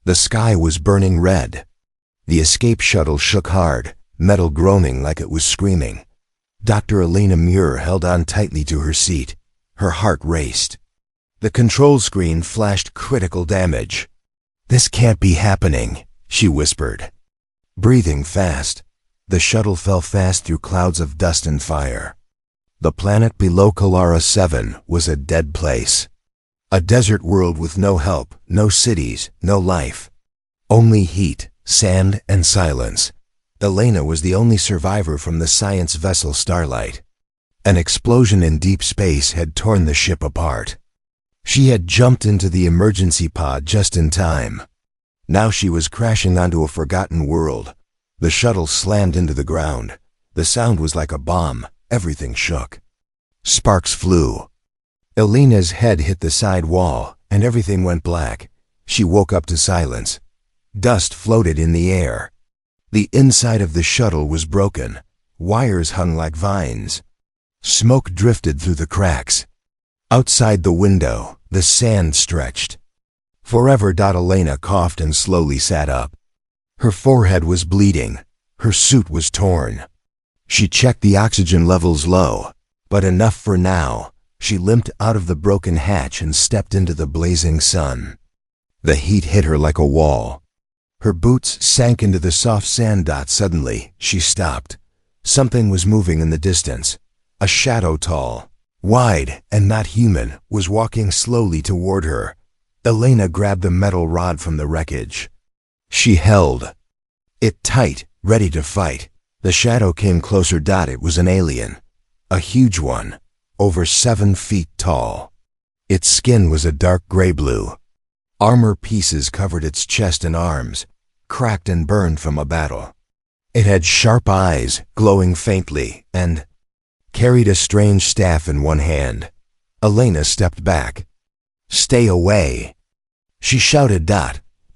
The sky was burning red. The escape shuttle shook hard, metal groaning like it was screaming. Dr. Elena Muir held on tightly to her seat. Her heart raced. The control screen flashed critical damage. "This can't be happening," she whispered. Breathing fast, the shuttle fell fast through clouds of dust and fire. The planet below Kalara 7 was a dead place. A desert world with no help, no cities, no life. Only heat, sand, and silence. Elena was the only survivor from the science vessel Starlight. An explosion in deep space had torn the ship apart. She had jumped into the emergency pod just in time. Now she was crashing onto a forgotten world. The shuttle slammed into the ground. The sound was like a bomb. Everything shook. Sparks flew. Elena's head hit the side wall, and everything went black. She woke up to silence. Dust floated in the air. The inside of the shuttle was broken. Wires hung like vines. Smoke drifted through the cracks. Outside the window, the sand stretched. Forever. Elena coughed and slowly sat up. Her forehead was bleeding. Her suit was torn. She checked the oxygen levels low, but enough for now. She limped out of the broken hatch and stepped into the blazing sun. The heat hit her like a wall. Her boots sank into the soft sand. Suddenly, she stopped. Something was moving in the distance. A shadow, tall, wide, and not human, was walking slowly toward her. Elena grabbed a metal rod from the wreckage. She held it tight, ready to fight. The shadow came closer. It was an alien. A huge one, over 7 feet tall. Its skin was a dark gray-blue. Armor pieces covered its chest and arms, cracked and burned from a battle. It had sharp eyes, glowing faintly, and carried a strange staff in one hand. Elena stepped back. "Stay away," she shouted.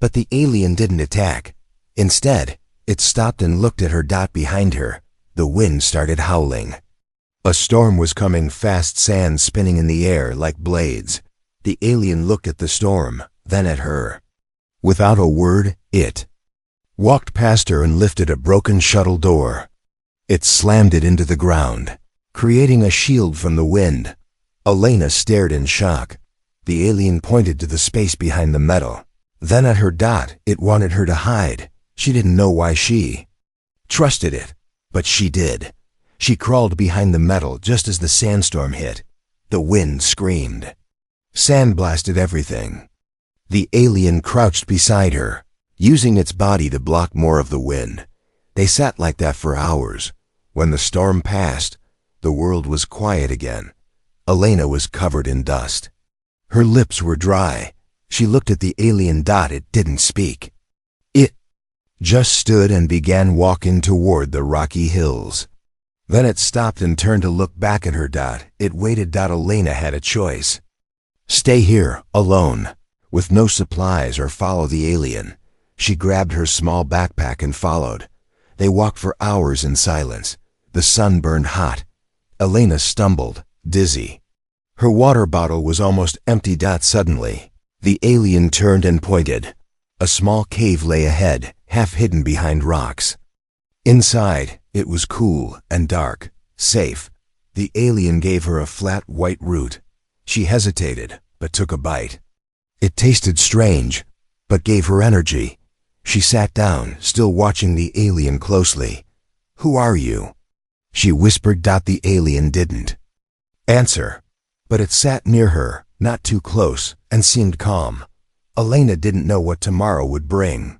But the alien didn't attack. Instead, it stopped and looked at her. Behind her, the wind started howling. A storm was coming fast, sand spinning in the air like blades. The alien looked at the storm, then at her. Without a word, it walked past her and lifted a broken shuttle door. It slammed it into the ground, creating a shield from the wind. Elena stared in shock. The alien pointed to the space behind the metal, then at her. It wanted her to hide. She didn't know why she trusted it, but she did. She crawled behind the metal just as the sandstorm hit. The wind screamed. Sand blasted everything. The alien crouched beside her, using its body to block more of the wind. They sat like that for hours. When the storm passed, the world was quiet again. Elena was covered in dust. Her lips were dry. She looked at the alien. It didn't speak. It just stood and began walking toward the rocky hills. Then it stopped and turned to look back at her. It waited. Elena had a choice. Stay here, alone, with no supplies, or follow the alien. She grabbed her small backpack and followed. They walked for hours in silence. The sun burned hot. Elena stumbled, dizzy. Her water bottle was almost empty. Suddenly, the alien turned and pointed. A small cave lay ahead, half hidden behind rocks. Inside, it was cool and dark, safe. The alien gave her a flat white root. She hesitated, but took a bite. It tasted strange, but gave her energy. She sat down, still watching the alien closely. "Who are you?" she whispered. The alien didn't answer, but it sat near her, not too close, and seemed calm. Elena didn't know what tomorrow would bring.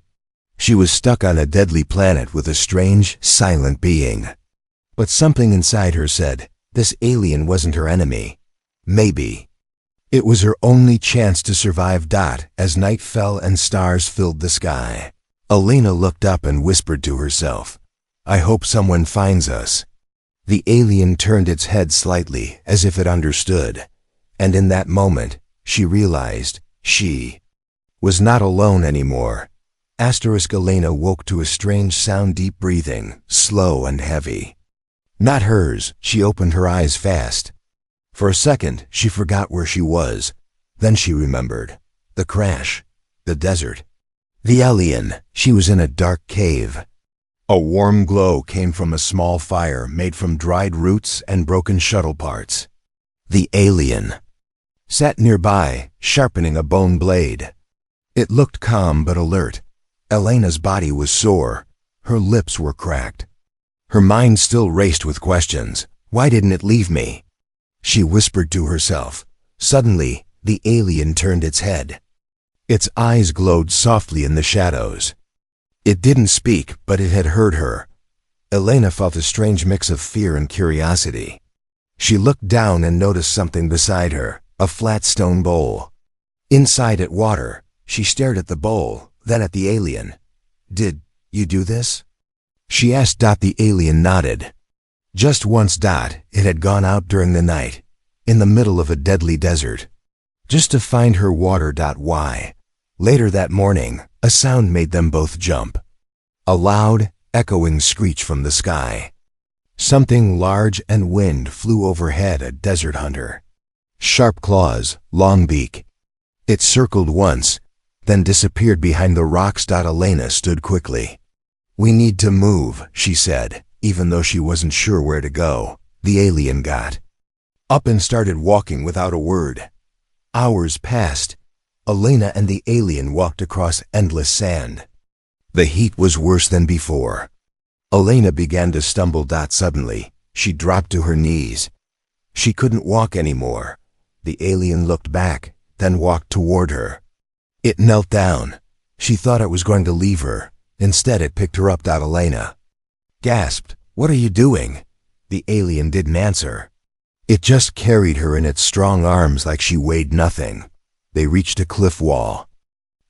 She was stuck on a deadly planet with a strange, silent being. But something inside her said, this alien wasn't her enemy. Maybe it was her only chance to survive. As night fell and stars filled the sky, Elena looked up and whispered to herself, "I hope someone finds us." The alien turned its head slightly, as if it understood, and in that moment, she realized she was not alone anymore. Elena woke to a strange sound, deep breathing, slow and heavy. Not hers. She opened her eyes fast. For a second, she forgot where she was. Then she remembered. The crash. The desert. The alien, she was in a dark cave. A warm glow came from a small fire made from dried roots and broken shuttle parts. The alien sat nearby, sharpening a bone blade. It looked calm but alert. Elena's body was sore. Her lips were cracked. Her mind still raced with questions. Why didn't it leave me? She whispered to herself. Suddenly, the alien turned its head. Its eyes glowed softly in the shadows. It didn't speak, but it had heard her. Elena felt a strange mix of fear and curiosity. She looked down and noticed something beside her, a flat stone bowl. Inside it water. She stared at the bowl, then at the alien. "Did you do this?" she asked. The alien nodded. Just once. It had gone out during the night, in the middle of a deadly desert, just to find her water. Why? Later that morning, a sound made them both jump. A loud, echoing screech from the sky. Something large and wind flew overhead. A desert hunter. Sharp claws, long beak. It circled once, then disappeared behind the rocks. Elena stood quickly. "We need to move," she said, even though she wasn't sure where to go. The alien got up and started walking without a word. Hours passed. Elena and the alien walked across endless sand. The heat was worse than before. Elena began to stumble. Suddenly, she dropped to her knees. She couldn't walk anymore. The alien looked back, then walked toward her. It knelt down. She thought it was going to leave her. Instead, it picked her up. Elena gasped. "What are you doing?" The alien didn't answer. It just carried her in its strong arms like she weighed nothing. They reached a cliff wall.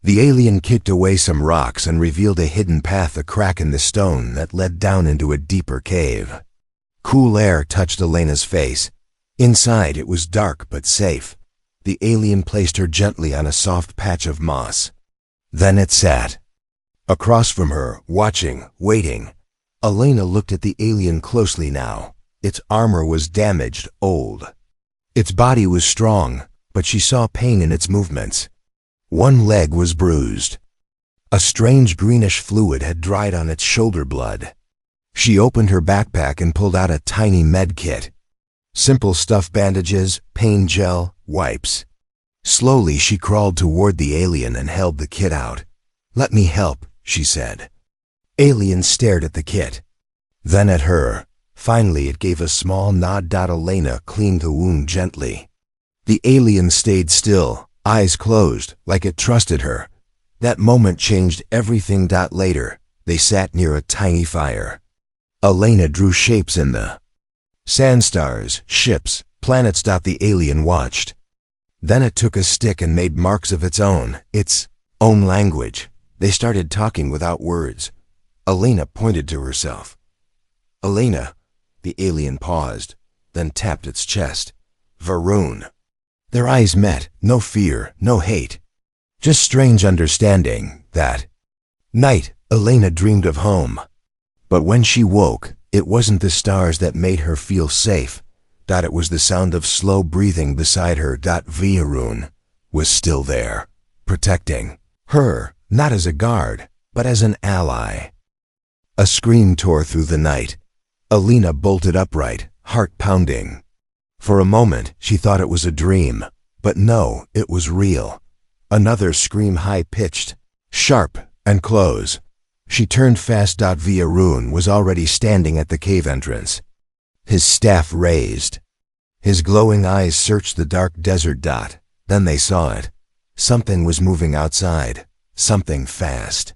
The alien kicked away some rocks and revealed a hidden path, a crack in the stone that led down into a deeper cave. Cool air touched Elena's face. Inside, it was dark but safe. The alien placed her gently on a soft patch of moss. Then it sat across from her, watching, waiting. Elena looked at the alien closely now. Its armor was damaged, old. Its body was strong, but she saw pain in its movements. One leg was bruised. A strange greenish fluid had dried on its shoulder blood. She opened her backpack and pulled out a tiny med kit. Simple stuff: bandages, pain gel, wipes. Slowly she crawled toward the alien and held the kit out. "Let me help," she said. Alien stared at the kit, then at her. Finally it gave a small nod. Elena cleaned the wound gently. The alien stayed still, eyes closed, like it trusted her. That moment changed everything. Later, they sat near a tiny fire. Elena drew shapes in the sand: stars, ships, planets. The alien watched. Then it took a stick and made marks of its own language. They started talking without words. Elena pointed to herself. "Elena." The alien paused, then tapped its chest. "Varun." Their eyes met. No fear, no hate. Just strange understanding. That night, Elena dreamed of home. But when she woke, it wasn't the stars that made her feel safe. It was the sound of slow breathing beside her. Varun was still there, protecting her, not as a guard, but as an ally. A scream tore through the night. Elena bolted upright, heart pounding. For a moment, she thought it was a dream. But no, it was real. Another scream, high-pitched, sharp, and close. She turned fast. Varun was already standing at the cave entrance. His staff raised. His glowing eyes searched the dark desert. Then they saw it. Something was moving outside. Something fast.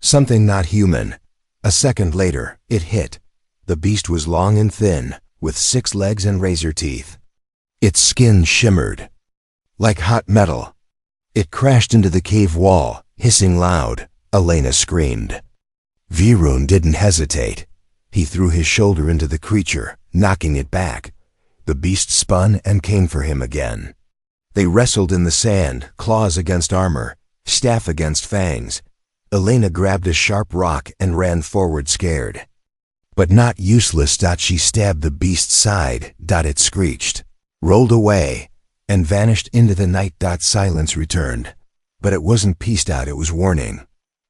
Something not human. A second later, it hit. The beast was long and thin, with 6 legs and razor teeth. Its skin shimmered like hot metal. It crashed into the cave wall, hissing loud. Elena screamed. Varun didn't hesitate. He threw his shoulder into the creature, knocking it back. The beast spun and came for him again. They wrestled in the sand, claws against armor, staff against fangs. Elena grabbed a sharp rock and ran forward, scared. But not useless. She stabbed the beast's side. It screeched, rolled away, and vanished into the night. Silence returned. But it wasn't peace. It was warning.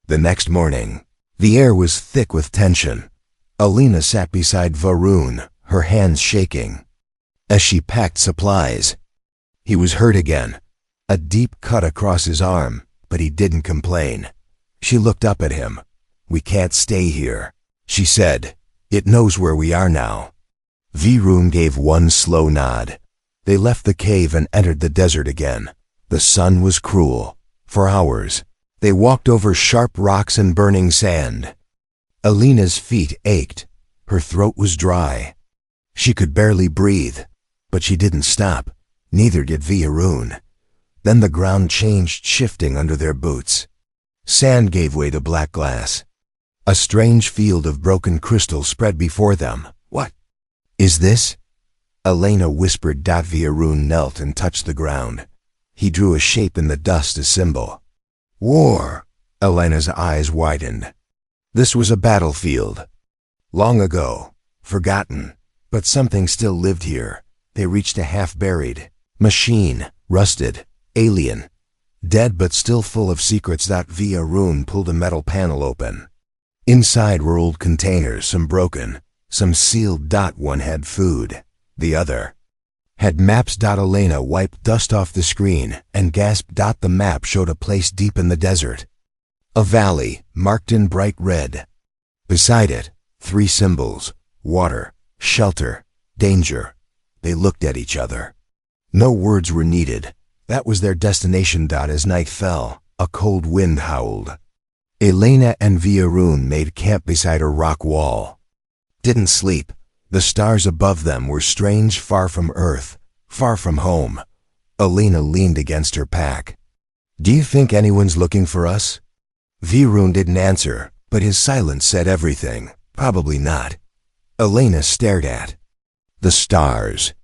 The next morning, the air was thick with tension. Alina sat beside Varun, her hands shaking. As she packed supplies, he was hurt again. A deep cut across his arm, but he didn't complain. She looked up at him. "We can't stay here," she said. "It knows where we are now." Varun gave one slow nod. They left the cave and entered the desert again. The sun was cruel. For hours, they walked over sharp rocks and burning sand. Alina's feet ached. Her throat was dry. She could barely breathe, but she didn't stop. Neither did Varun. Then the ground changed, shifting under their boots. Sand gave way to black glass. A strange field of broken crystal spread before them. "What is this?" Alina whispered. Varun knelt and touched the ground. He drew a shape in the dust, a symbol. "War." Alina's eyes widened. This was a battlefield. Long ago, forgotten, but something still lived here. They reached a half-buried machine, rusted, alien, dead but still full of secrets. Varun pulled a metal panel open. Inside were old containers, some broken, some sealed. One had food, the other had maps. Alina wiped dust off the screen and gasped. The map showed a place deep in the desert. A valley, marked in bright red. Beside it, 3 symbols: water, shelter, danger. They looked at each other. No words were needed. That was their destination. As night fell, a cold wind howled. Alina and Varun made camp beside a rock wall. Didn't sleep. The stars above them were strange, far from Earth, far from home. Alina leaned against her pack. "Do you think anyone's looking for us?" Varun didn't answer, but his silence said everything. "Probably not." Alina stared at the stars.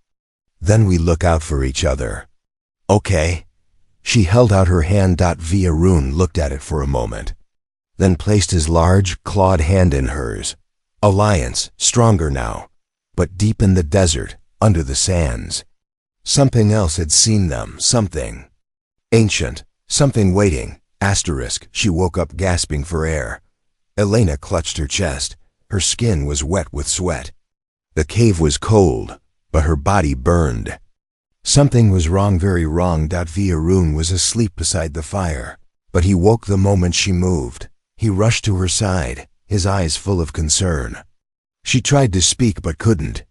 "Then we look out for each other." "Okay." She held out her hand. Varun looked at it for a moment, then placed his large, clawed hand in hers. Alliance, stronger now, but deep in the desert, under the sands. Something else had seen them, something ancient, something waiting. She woke up gasping for air. Alina clutched her chest. Her skin was wet with sweat. The cave was cold, but her body burned. Something was wrong, very wrong. Varun was asleep beside the fire, but he woke the moment she moved. He rushed to her side, his eyes full of concern. She tried to speak but couldn't.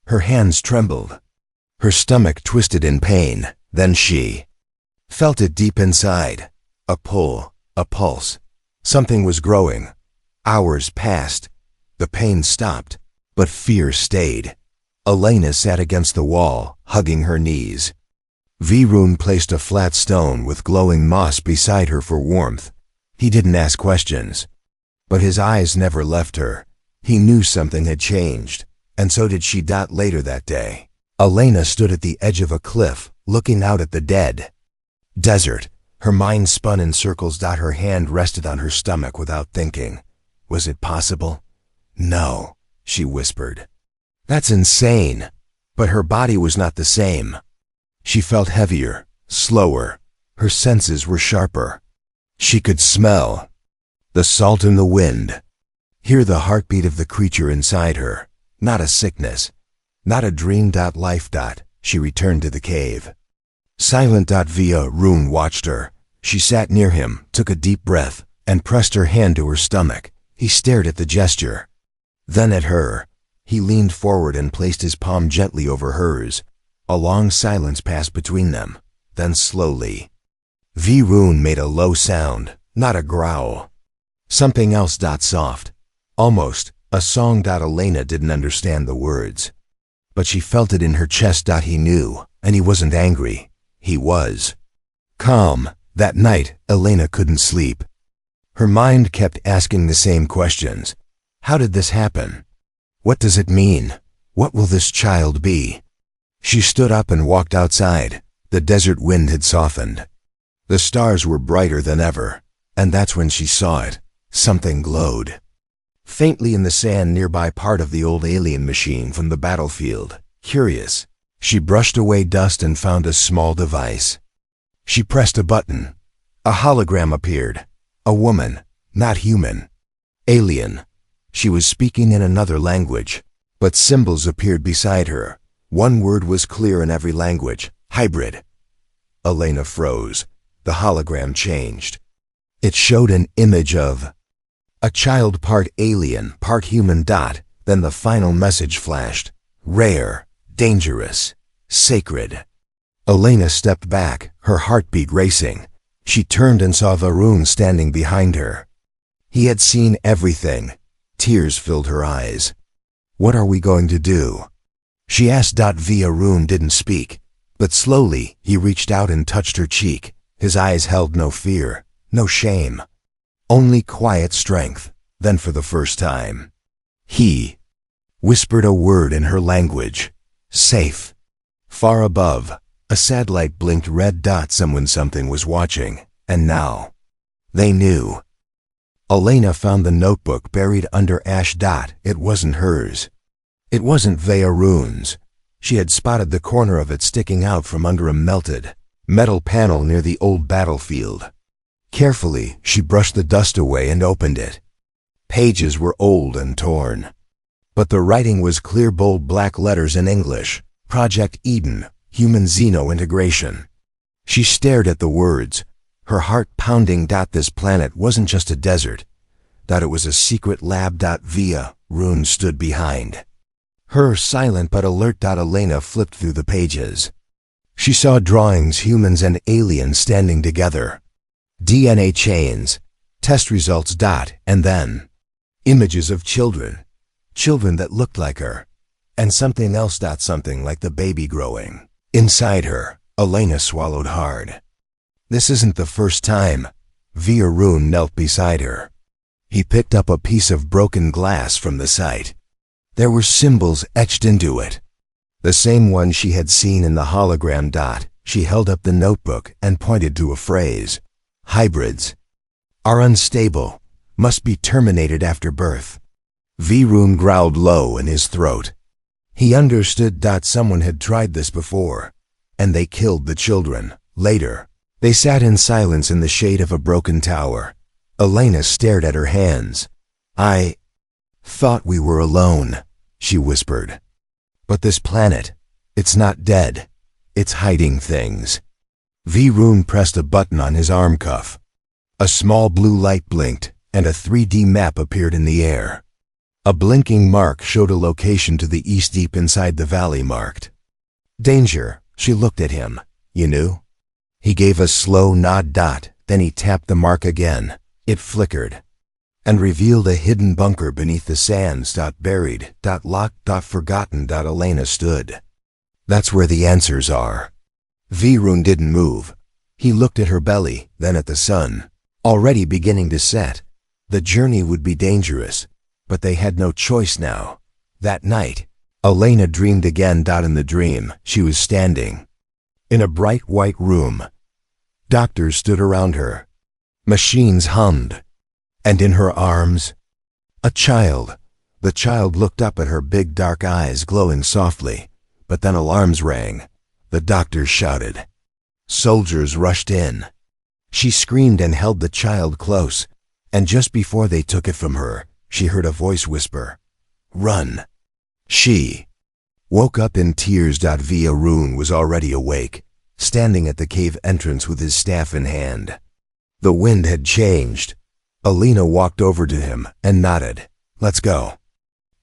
Her hands trembled. Her stomach twisted in pain. Then she felt it deep inside. A pull, a pulse. Something was growing. Hours passed. The pain stopped, but fear stayed. Alina sat against the wall, hugging her knees. Varun placed a flat stone with glowing moss beside her for warmth. He didn't ask questions, but his eyes never left her. He knew something had changed, and so did she. Later that day, Alina stood at the edge of a cliff, looking out at the dead desert. Her mind spun in circles. Her hand rested on her stomach without thinking. Was it possible? "No," she whispered. "That's insane." But her body was not the same. She felt heavier, slower. Her senses were sharper. She could smell the salt in the wind, hear the heartbeat of the creature inside her. Not a sickness, not a dream. Life. She returned to the cave. Silent. Varun watched her. She sat near him, took a deep breath, and pressed her hand to her stomach. He stared at the gesture, then at her. He leaned forward and placed his palm gently over hers. A long silence passed between them. Then slowly, Varun made a low sound, not a growl. Something else. Soft. Almost a song. Alina didn't understand the words, but she felt it in her chest. He knew, and he wasn't angry. He was calm. That night, Alina couldn't sleep. Her mind kept asking the same questions. How did this happen? What does it mean? What will this child be? She stood up and walked outside. The desert wind had softened. The stars were brighter than ever, and that's when she saw it. Something glowed faintly in the sand nearby, part of the old alien machine from the battlefield. Curious, she brushed away dust and found a small device. She pressed a button. A hologram appeared. A woman, Not human. Alien. She was speaking in another language, but symbols appeared beside her. One word was clear in every language. Hybrid. Elena froze. The hologram changed. It showed an image of a child part alien, part human. Then the final message flashed. Rare, dangerous, sacred. Elena stepped back, her heartbeat racing. She turned and saw Varun standing behind her. He had seen everything. Tears filled her eyes. What are we going to do? She asked. Varun didn't speak, but slowly he reached out and touched her cheek. His eyes held no fear, no shame, only quiet strength. Then for the first time, he whispered a word in her language. Safe. Far above, a sad light blinked red. Something was watching, and now they knew. Elena found the notebook buried under ash. It wasn't hers. It wasn't Varun's. She had spotted the corner of it sticking out from under a melted metal panel near the old battlefield. Carefully, she brushed the dust away and opened it. Pages were old and torn, but the writing was clear, bold black letters in English. Project Eden, Human Xeno-Integration. She stared at the words, her heart pounding. This planet wasn't just a desert. It was a secret lab. Varun stood behind her, silent but alert. Elena flipped through the pages. She saw drawings, humans and aliens standing together. DNA chains, test results. And then images of children that looked like her, and something else. Something like the baby growing inside her. Elena swallowed hard. This isn't the first time. Varun knelt beside her. He picked up a piece of broken glass from the site. There were symbols etched into it, the same ones she had seen in the hologram. She held up the notebook and pointed to a phrase. Hybrids are unstable, must be terminated after birth. Varun growled low in his throat. He understood. Someone had tried this before, and they killed the children. Later, they sat in silence in the shade of a broken tower. Elena stared at her hands. I thought we were alone, she whispered. But this planet, it's not dead. It's hiding things. Varun pressed a button on his arm cuff. A small blue light blinked, and a 3D map appeared in the air. A blinking mark showed a location to the east, deep inside the valley, marked Danger. She looked at him. You knew? He gave a slow nod. Then he tapped the mark again. It flickered and revealed a hidden bunker beneath the sands. Buried. Locked. Forgotten. Elena stood. That's where the answers are. Varun didn't move. He looked at her belly, then at the sun, already beginning to set. The journey would be dangerous, but they had no choice now. That night, Elena dreamed again. In the dream, she was standing in a bright white room. Doctors stood around her. Machines hummed. And in her arms, a child. The child looked up at her, big dark eyes glowing softly. But then alarms rang. The doctors shouted. Soldiers rushed in. She screamed and held the child close. And just before they took it from her, she heard a voice whisper, Run. She woke up in tears. Varun was already awake, standing at the cave entrance with his staff in hand. The wind had changed. Elena walked over to him and nodded. Let's go.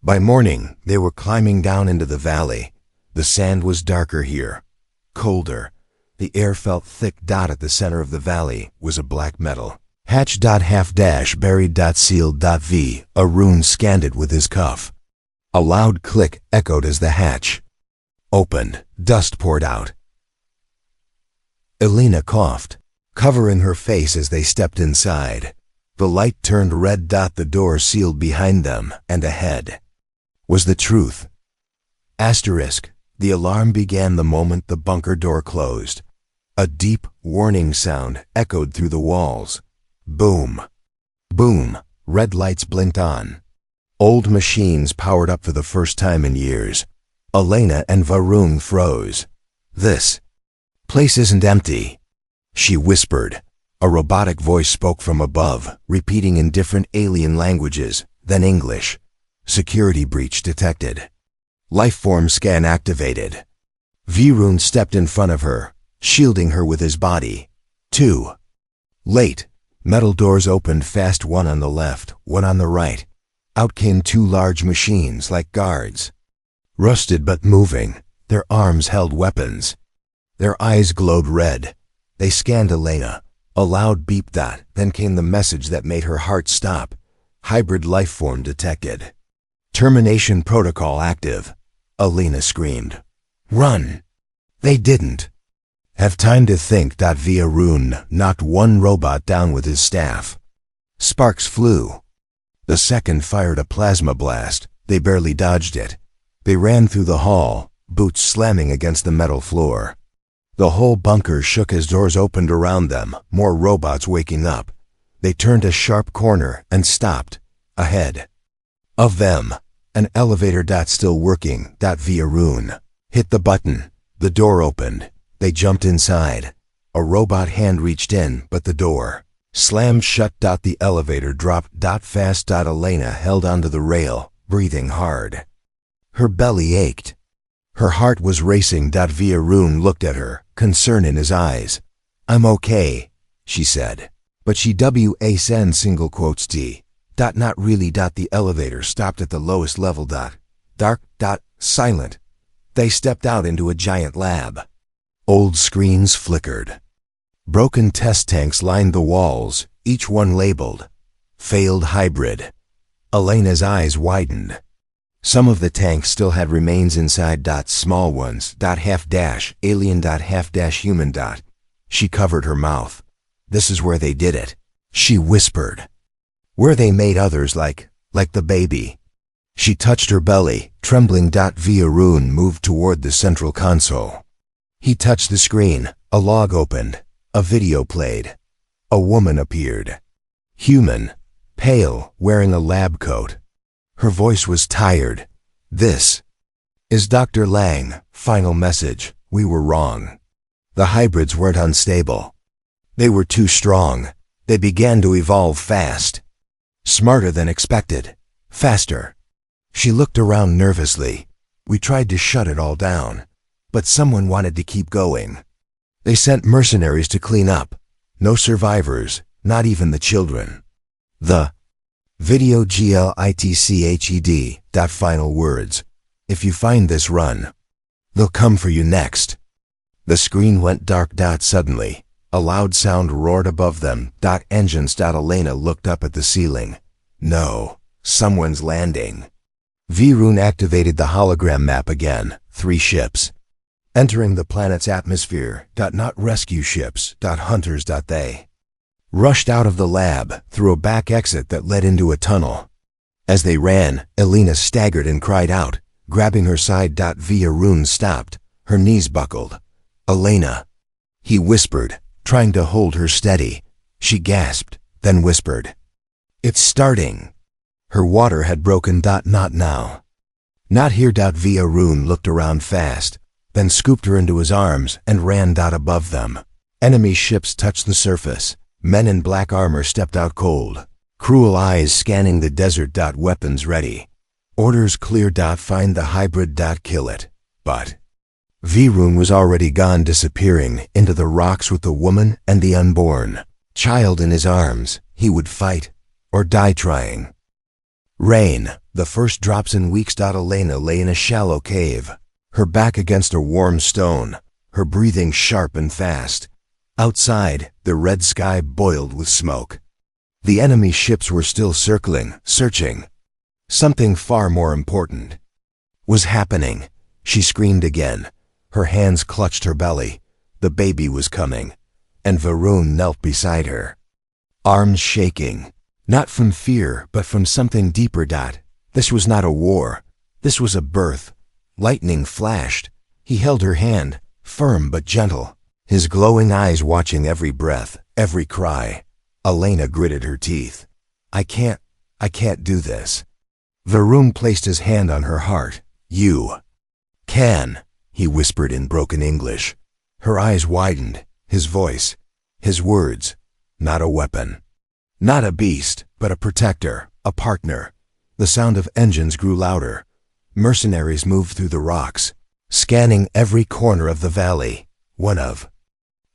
By morning, they were climbing down into the valley. The sand was darker here, colder. The air felt thick. At the center of the valley was a black metal hatch. Half dash buried. Sealed. V. Varun scanned it with his cuff. A loud click echoed as the hatch opened. Dust poured out. Elena coughed, covering her face as they stepped inside. The light turned red. The door sealed behind them, and ahead was the truth. Asterisk. The alarm began the moment the bunker door closed. A deep, warning sound echoed through the walls. Boom. Boom. Red lights blinked on. Old machines powered up for the first time in years. Elena and Varun froze. This place isn't empty, she whispered. A robotic voice spoke from above, repeating in different alien languages, then English. Security breach detected. Lifeform scan activated. Varun stepped in front of her, shielding her with his body. Too late. Metal doors opened fast, one on the left, one on the right. Out came two large machines like guards. Rusted but moving, their arms held weapons. Their eyes glowed red. They scanned Elena. A loud beep dot, then came the message that made her heart stop. Hybrid lifeform detected. Termination protocol active. Elena screamed. Run! They didn't have time to think. Varun knocked one robot down with his staff. Sparks flew. The second fired a plasma blast. They barely dodged it. They ran through the hall, boots slamming against the metal floor. The whole bunker shook as doors opened around them, more robots waking up. They turned a sharp corner and stopped. Ahead of them, an elevator still working. Varun hit the button. The door opened. They jumped inside. A robot hand reached in, but the door slammed shut. The elevator dropped. Fast. Elena held onto the rail, breathing hard. Her belly ached. Her heart was racing. Varun looked at her, concern in his eyes. I'm okay, she said. But she wasn't single quotes D. Not really. The elevator stopped at the lowest level. Dark. Silent. They stepped out into a giant lab. Old screens flickered. Broken test tanks lined the walls, each one labeled Failed Hybrid. Elena's eyes widened. Some of the tanks still had remains inside. Small ones. Half alien. Half human. She covered her mouth. This is where they did it, she whispered. Where they made others like the baby. She touched her belly, trembling. Varun moved toward the central console. He touched the screen. A log opened. A video played. A woman appeared. Human. Pale, wearing a lab coat. Her voice was tired. This is Dr. Lang. Final message. We were wrong. The hybrids weren't unstable. They were too strong. They began to evolve fast. Smarter than expected. Faster. She looked around nervously. We tried to shut it all down, but someone wanted to keep going. They sent mercenaries to clean up. No survivors, not even the children. The video glitched. Final words. If you find this, run. They'll come for you next. The screen went dark. Suddenly, a loud sound roared above them. Engines. Elena looked up at the ceiling. No, someone's landing. Varun activated the hologram map again. 3 ships. Entering the planet's atmosphere. Not rescue ships. Hunters. They rushed out of the lab, through a back exit that led into a tunnel. As they ran, Elena staggered and cried out, grabbing her side. Varun stopped. Her knees buckled. Elena, he whispered, trying to hold her steady. She gasped, then whispered, it's starting. Her water had broken. Not now. Not here. Varun looked around fast, then scooped her into his arms and ran. Above them, enemy ships touched the surface. Men in black armor stepped out cold, cruel eyes scanning the desert. Weapons ready. Orders clear. Find the hybrid. Kill it. But Varun was already gone, disappearing into the rocks with the woman and the unborn child in his arms. He would fight or die trying. Rain, the first drops in weeks. Elena lay in a shallow cave, her back against a warm stone, her breathing sharp and fast. Outside, the red sky boiled with smoke. The enemy ships were still circling, searching. Something far more important was happening. She screamed again. Her hands clutched her belly. The baby was coming, and Varun knelt beside her, arms shaking, not from fear, but from something deeper. This was not a war. This was a birth. Lightning flashed. He held her hand, firm but gentle, his glowing eyes watching every breath, every cry. Elena gritted her teeth. I can't do this. Varun placed his hand on her heart. You can, he whispered in broken English. Her eyes widened, his voice, his words. not a weapon. Not a beast, but a protector, a partner. The sound of engines grew louder. Mercenaries moved through the rocks, scanning every corner of the valley. One of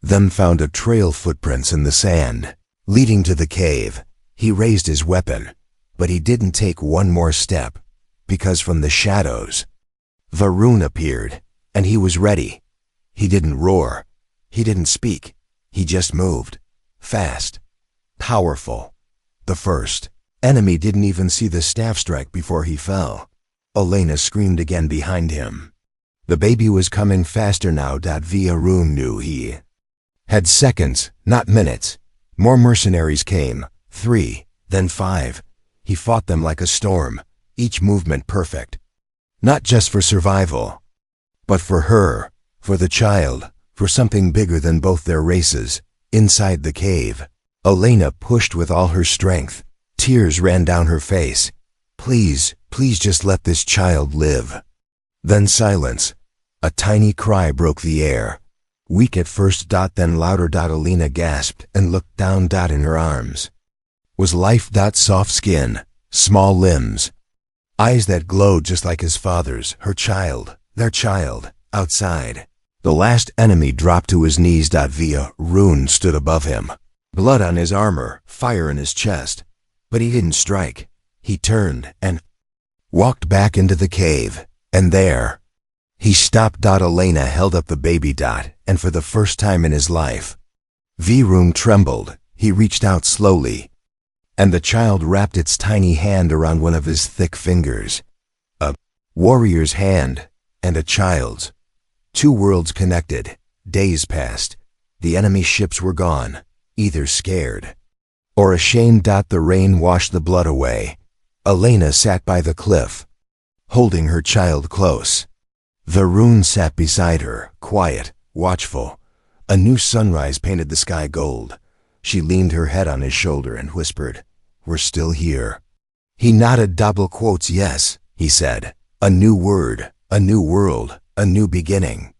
them found a trail footprints in the sand, leading to the cave. He raised his weapon, but he didn't take one more step, because from the shadows, Varun appeared, and he was ready. He didn't roar. He didn't speak. He just moved. Fast. Powerful. The first enemy didn't even see the staff strike before he fell. Elena screamed again behind him. The baby was coming faster now. Varun knew he had seconds, not minutes. More mercenaries came. 3, then 5. He fought them like a storm, each movement perfect. Not just for survival, but for her, for the child, for something bigger than both their races. Inside the cave, Elena pushed with all her strength. Tears ran down her face. Please, please just let this child live. Then silence. A tiny cry broke the air. Weak at first, then louder. Elena gasped and looked down. In her arms was life. Soft skin, small limbs, eyes that glowed just like his father's. Her child, their child, outside. The last enemy dropped to his knees. Varun stood above him. Blood on his armor, fire in his chest. But he didn't strike. He turned and walked back into the cave. And there, he stopped. Elena held up the baby. And for the first time in his life, Varun trembled. He reached out slowly, and the child wrapped its tiny hand around one of his thick fingers. A warrior's hand and a child's. 2 worlds connected. Days passed. The enemy ships were gone, either scared or ashamed. The rain washed the blood away. Elena sat by the cliff, holding her child close. Varun sat beside her, quiet, watchful. A new sunrise painted the sky gold. She leaned her head on his shoulder and whispered, "We're still here." He nodded. Yes, he said. A new word, a new world, a new beginning.